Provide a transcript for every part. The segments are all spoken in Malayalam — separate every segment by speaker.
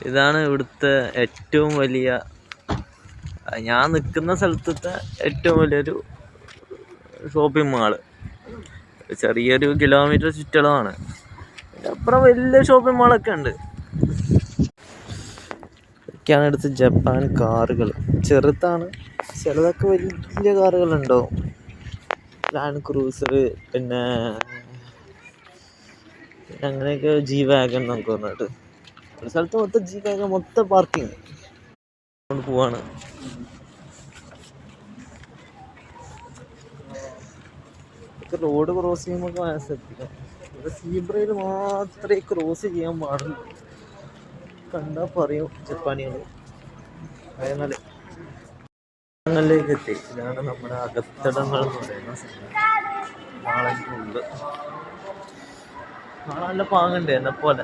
Speaker 1: ഇതാണ് ഇവിടുത്തെ ഏറ്റവും വലിയ, ഞാൻ നിൽക്കുന്ന സ്ഥലത്തെ ഏറ്റവും വലിയൊരു ഷോപ്പിംഗ് മാള്. ചെറിയൊരു കിലോമീറ്റർ ചുറ്റളവാണ്. അപ്പുറം വലിയ ഷോപ്പിംഗ് മാളൊക്കെ ഉണ്ട്. ഒക്കെയാണ് അടുത്ത് ജപ്പാൻ കാറുകൾ. ചെറുതാണ്, ചിലതൊക്കെ വലിയ കാറുകളുണ്ടാവും. ലാൻഡ് ക്രൂസർ, പിന്നെ അങ്ങനെയൊക്കെ ജി വാഗൺ നമുക്ക് പറഞ്ഞിട്ട് ഒരു സ്ഥലത്ത് മൊത്തം ജി വാഗൺ, മൊത്തം പാർക്കിങ് കൊണ്ട് പോവാണ്. റോഡ് ക്രോസ് ചെയ്യുമ്പോൾ മനസ്സിലാക്കാം, ഇവിടെ സീബ്രയിൽ മാത്രമേ ക്രോസ് ചെയ്യാൻ പാടുള്ളൂ. കണ്ടാൽ പറയും ജപ്പാനികൾ. അതേപോലെ ിലേക്ക് എത്തി. ഇതാണ് നമ്മുടെ അകത്തടങ്ങൾ എന്ന് പറയുന്ന സ്ഥലം. നാളെ നല്ല പാങ്ങുണ്ട് എന്നെപ്പോലെ.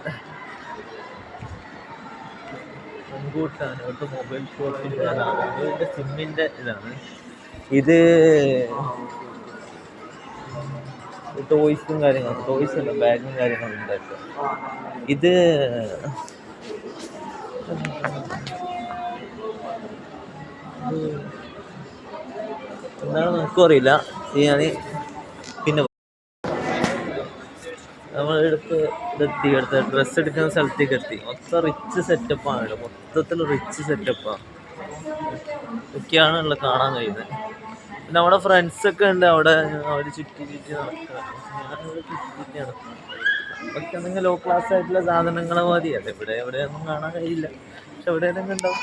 Speaker 1: മുൻകൂട്ടാണ് ഇവിടുത്തെ മൊബൈൽ ഷോപ്പിൻ്റെ ഇതിൻ്റെ സിമ്മിൻ്റെ ഇതാണ്. ഇത് ടോയ്സും കാര്യങ്ങളും, ടോയ്സ് അല്ല ബാഗും കാര്യങ്ങളും ഉണ്ടായിട്ട്. ഇത് എന്താണ് നമുക്കും അറിയില്ല. ഞാൻ പിന്നെ നമ്മളെടുത്ത് അടുത്ത ഡ്രസ്സ് എടുക്കുന്ന സ്ഥലത്തേക്ക് എത്തി. മൊത്തം റിച്ച് സെറ്റപ്പാണ്, മൊത്തത്തിൽ റിച്ച് സെറ്റപ്പാണ്. ഒക്കെയാണ് ഉള്ളത് കാണാൻ കഴിയുന്നത്. പിന്നെ നമ്മുടെ ഫ്രണ്ട്സൊക്കെ ഉണ്ട് അവിടെ, അവർ ചുറ്റി നടക്കുക. ഞാനിവിടെ ചുറ്റി നടക്കും. ഒക്കെ എന്തെങ്കിലും ലോ ക്ലാസ് ആയിട്ടുള്ള സാധനങ്ങൾ മതി. അത് എവിടെയൊന്നും കാണാൻ കഴിയില്ല, പക്ഷെ എവിടെയെങ്കിലും ഉണ്ടാവും.